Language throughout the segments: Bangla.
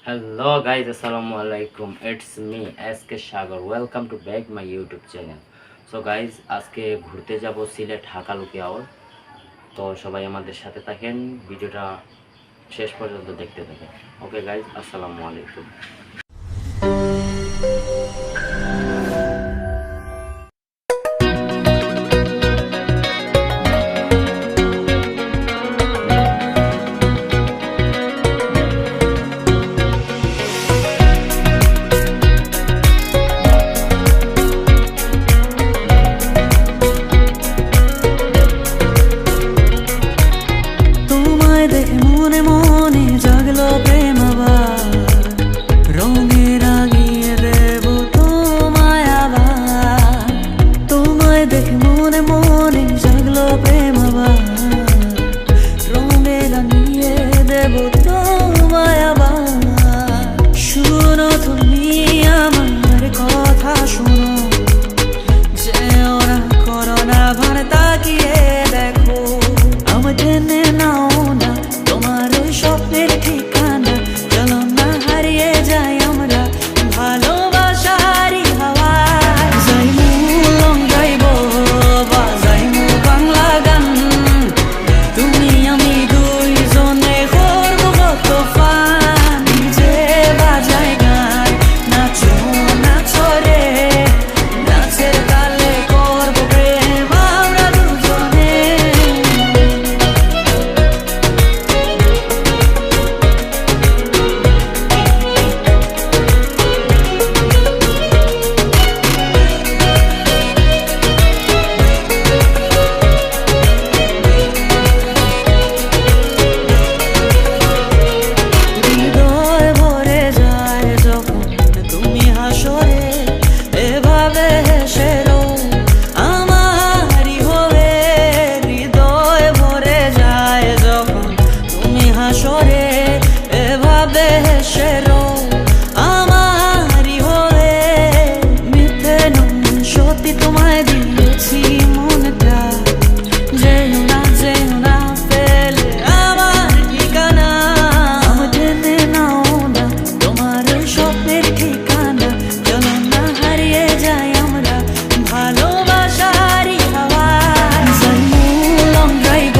Hello guys, assalamu alaikum. It's me SK Sagar. Welcome to back my YouTube channel. So guys, আজকে ঘুরতে যাব সিলেট হাকালুকিয়াওর। তো সবাই আমাদের সাথে থাকেন, ভিডিওটা শেষ পর্যন্ত দেখতে থাকেন। ওকে গাইজ, আসসালামু আলাইকুম। দেখে মনে মনে জাগলো প্রেম আবার, রঙে রাগিয়ে দেব তোমায় আবার। তোমায় দেখে মনে মনে জাগলো প্রেম আবার, রঙে রাগিয়ে দেব তোমায় আবার। শুনো তুমি আমার কথা শুনো, যে ওরা করো না ভার তাকিয়ে দেখো। আমার টেনে নাও না তোমার ওই স্বপ্নের ঠিকানা, চলো না হারিয়ে যাই আমরা ভালোবাসারই হাওয়ায়। যাইমু লং ড্রাইভ বা যাইমু বাংলা গান, তুমি আমি দুইজনে করবো কত ফান। যে বাজায় গান, নাচো নাচো রে, নাচের তালে করবো প্রেম আমরা দুজনে। হৃদয় ভরে যায় যখন তুমি হাসো রে, এভাবে হেসে রো আমারই হবে। হৃদয় ভরে যায় যখন তুমি হাসো রে, এভাবে হেসে রো আমারই হবে। মিথ্যে নয় সত্যি তোমায় দিয়েছি মনটা, যেও না ফেলে আমার ঠিকানা। আমার টেনে নাও না তোমার ওই স্বপ্নের ঠিকানা, চলো না হারিয়ে যাই আমরা ভালোবাসারই হাওয়ায়। যাইমু লং ড্রাইভ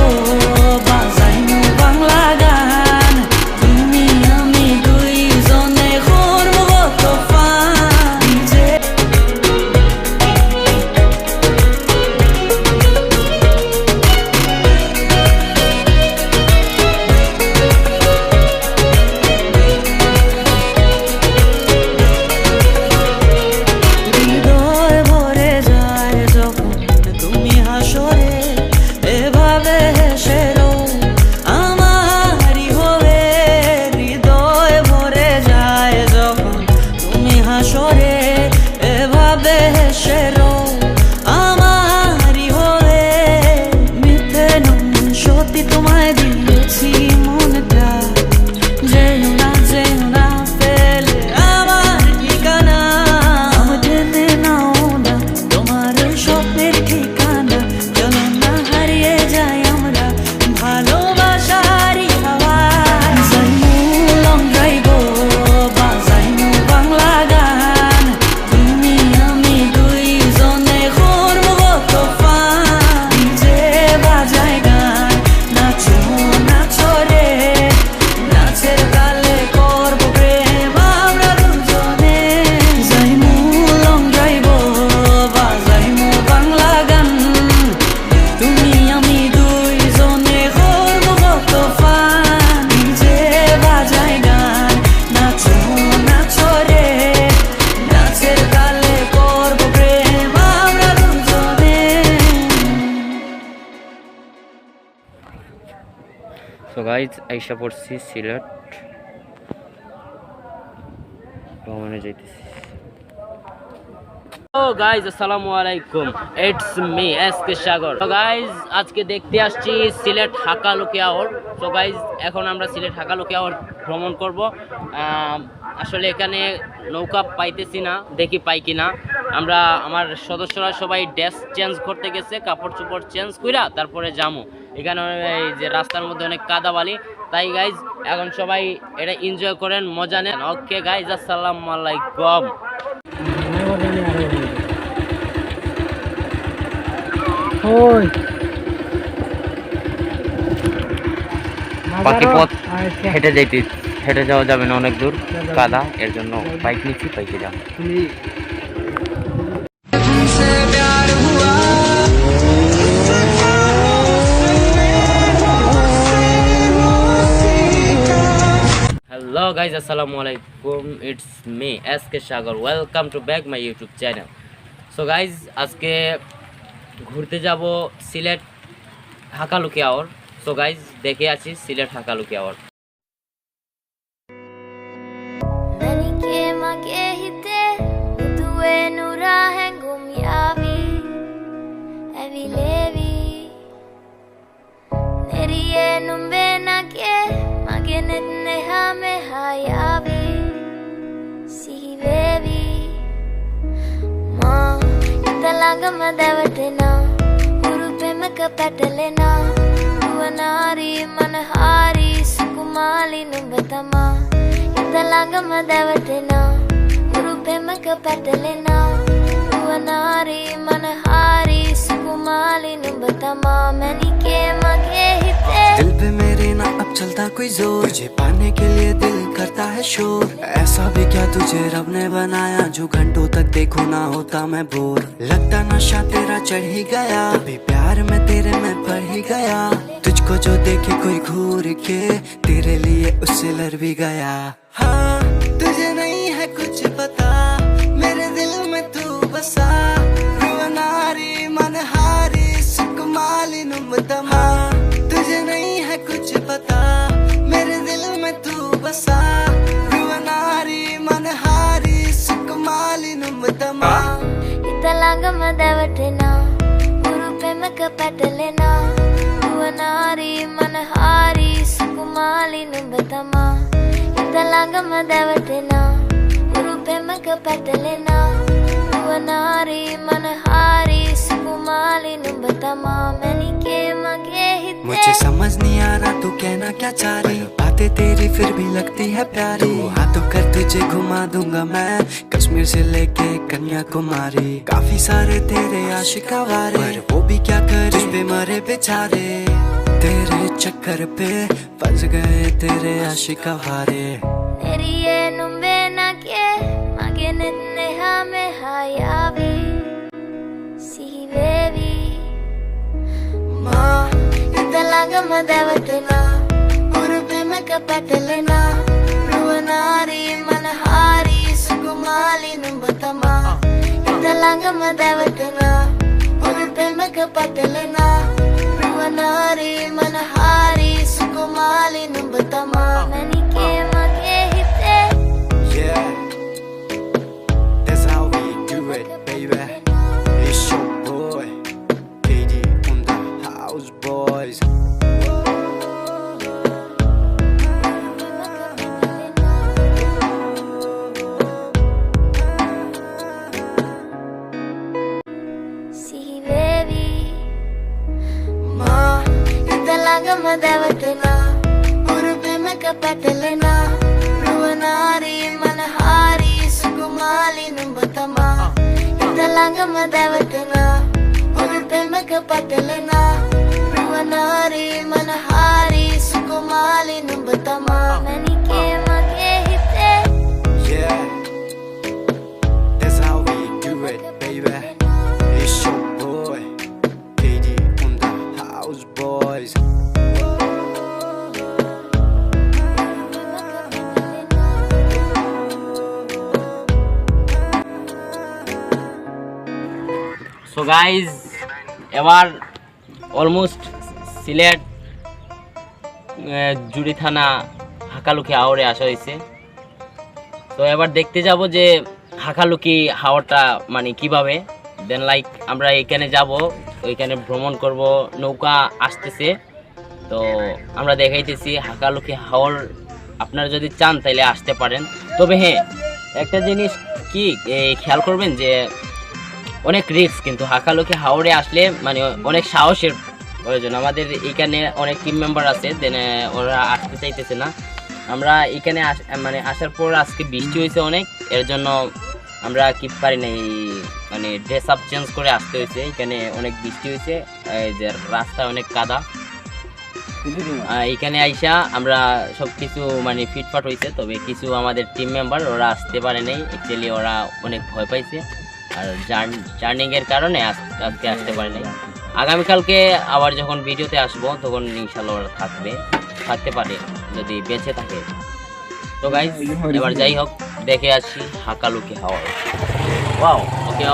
বা যাইমু বাংলা গান, তুমি আমি দুইজনে করবো কত ফান। যে হৃদয় ভরে যায় যখন তুমি হাসো রে, এভাবে হেসে রো আমারই হবে। হৃদয় ভরে যায় যখন তুমি হাসো রে, এভাবে হেসে রো আমারই হবে। মিথ্যে নয় সত্যি তোমায় দিয়েছি মনটা, যেও না ফেলে আমার ঠিকানা। আমার টেনে নাও না তোমার ওই স্বপ্নের ঠিকানা, চলো না হারিয়ে যাই আমরা ভালোবাসারই হাওয়ায়। যাইমু লং ড্রাইভ বা যাইমু বাংলা গান, তুমি আমি দুইজনে করবো কত ফান। যে বাজায় গান, নাচো নাচো রে, নাচের তালে করবো প্রেম আমরা দুজনে। যাইমু লং ড্রাইভ বা যাইমু বাংলা গান, তুমি আমি দুইজনে করবো কত ফান। যে বাজায় গান, নাচো নাচো রে, নাচের তালে করবো প্রেম আমরা দুজনে। সো গাইজ, আইসা পড়ছি সিলেট ভ্রমণে যাইতেছি। হ্যালো গাইজ, আসসালামু আলাইকুম। ইটস মি এসকে সাগর। তো গাইজ, আজকে দেখতে আসছি সিলেট হাকালুকিয়াওর। তো গাইজ, এখন আমরা সিলেট হাকালুকিয়াওর ভ্রমণ করব। আসলে এখানে নৌকা পাইতেছি না, দেখি পাই কিনা। আমার সদস্যরা সবাই ড্রেস চেঞ্জ করতে গেছে, কাপড় চোপড় চেঞ্জ কইরা তারপরে যামু। এখানে এই যে রাস্তার মধ্যে অনেক কাদাবালি, তাই গাইজ এখন সবাই এটা এনজয় করেন, মজা নেন। ওকে গাইজ, আসসালামু আলাইকুম। বাকি পথ হেঁটে যাওয়া যাবে না, অনেক দূর কাদা, এর জন্য বাইক নিচ্ছি, বাইকে যাবো। হ্যালো গাইজ, আসসালামু আলাইকুম, it's me SK Sagar, welcome to back my YouTube channel. So guys আজকে ঘুরতে যাব সিলেট হাকালুকি আওয়ার। সো গাইজ দেখে আছি Sylhet Hakaluki Haor. Madavatina, Urupemaka Patalena, Uanari, Manahari, Sukumali, Numbatama, Italanga Madavatina, Urupemaka Patalena, Uanari, Manahari, Sukumali, Numbatama, many came again. दिल पे मेरे ना अब चलता कोई जोर, तुझे पाने के लिए दिल करता है शोर। ऐसा भी क्या तुझे रब ने बनाया जो घंटों तक देखो ना होता मैं बोर। लगता नशा तेरा चढ़ ही गया, अभी प्यार में तेरे मैं पड़ ही गया। तुझको जो देखे कोई घूर के, तेरे लिए उससे लड़ भी गया। हाँ तुझे नहीं है कुछ पता, मेरे दिल में तू बसा। रुवनारी मनहारी सुकुमाली नुम्बतमा, तुझे नहीं है कुछ पता, मेरे दिल में तू बसा। रुवनारी मनहारी सुकुमाली नुम्बतमा, Italanga Madavatina, Urupemaka Patalena, Uanari, Manahari, Sukumali, Numbatama, Italanga Madavatina, Urupemaka Patalena, Uanari, Manahari, Sukumali, Numbatama, many came again. मुझे समझ नहीं आ रहा तू कहना क्या चाह रही, बातें तेरी फिर भी लगती है प्यारी। हाँ तो कर तुझे घुमा दूंगा मैं, कश्मीर से लेके कन्याकुमारी। काफी सारे तेरे आशिक आवारे, पर वो भी क्या करे, तुझ पे मरे बेचारे। तेरे चक्कर पे फंस गए तेरे आशिक Aware. Neriye numbena ke, magenetne hame hayavi, si baby. Ma, Italanga Madavatina, Urupemaka Patalena, Ruanari, Manahari, Sukumali, Numbatama, Italanga Madavatina, Urupemaka Patalena, Ruanari, Manahari, Sukumali, Numbatama, many came again. Yeah, that's how we do it, baby. It's your boy, KD on the house, boys. See baby, ma, Italanga Madavatina, Urupemaka Patalena, Ruanari, Manahari, Sukumali, Numbatama, Italanga Madavatina, Urupemaka Patalena, Ruanari, Manahari, Sukumali, Numbatama, many came again. Yeah, that's how we do it, baby. It's your boy, KD on the house, boys. So guys এবার অলমোস্ট সিলেট জুড়ি থানা হাকালুকি হাওরে আসা হয়েছে। তো এবার দেখতে যাব যে হাকালুকি হাওরটা মানে কিভাবে, দেন লাইক আমরা এখানে যাব, ওইখানে ভ্রমণ করব, নৌকা আসতেছে। তো আমরা দেখাইতেছি হাকালুকি হাওর, আপনারা যদি চান তাহলে আসতে পারেন। তবে হ্যাঁ একটা জিনিস কি খেয়াল করবেন যে অনেক রিস্ক, কিন্তু হাকালুকি হাওরে আসলে মানে অনেক সাহসের প্রয়োজন। আমাদের এখানে অনেক টিম মেম্বার আছে, দেন ওরা আসতে চাইতেছে না। আমরা এখানে মানে আসার পর আজকে বৃষ্টি হয়েছে অনেক, এর জন্য আমরা কি পারি না, মানে ড্রেস আপ চেঞ্জ করে আসতে হয়েছে। এখানে অনেক বৃষ্টি হয়েছে, এই যে রাস্তা অনেক কাদা। এখানে আইসা আমরা সব কিছু মানে ফিটফাট হয়েছে, তবে কিছু আমাদের টিম মেম্বার ওরা আসতে পারে নাই, অ্যাকচুয়ালি ওরা অনেক ভয় পাইছে আর জার্নিংয়ের কারণে আজকে আসতে পারে নাই। আগামীকালকে আবার যখন ভিডিওতে আসবো তখন ইনশাল্লাহ ওরা থাকতে পারে যদি বেঁচে থাকে। তো গাইজ এবার যাই হোক দেখে আসি হাকালুকি হাওয়া। Wow, okay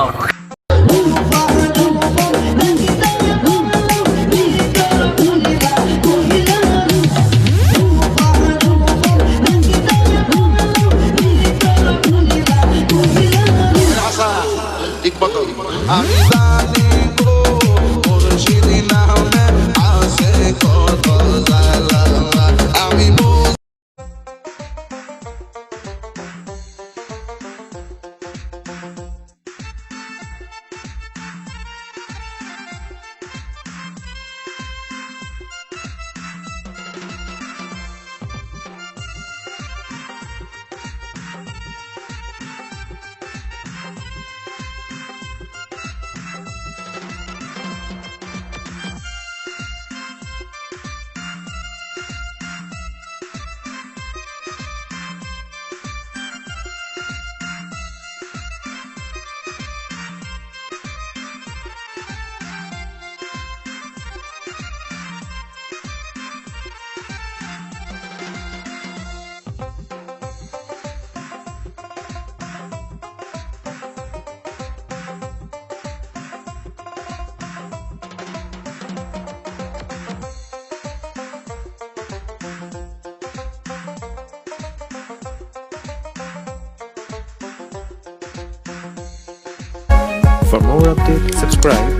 For more updates, subscribe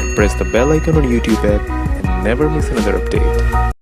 and press the bell icon on YouTube app and never miss another update.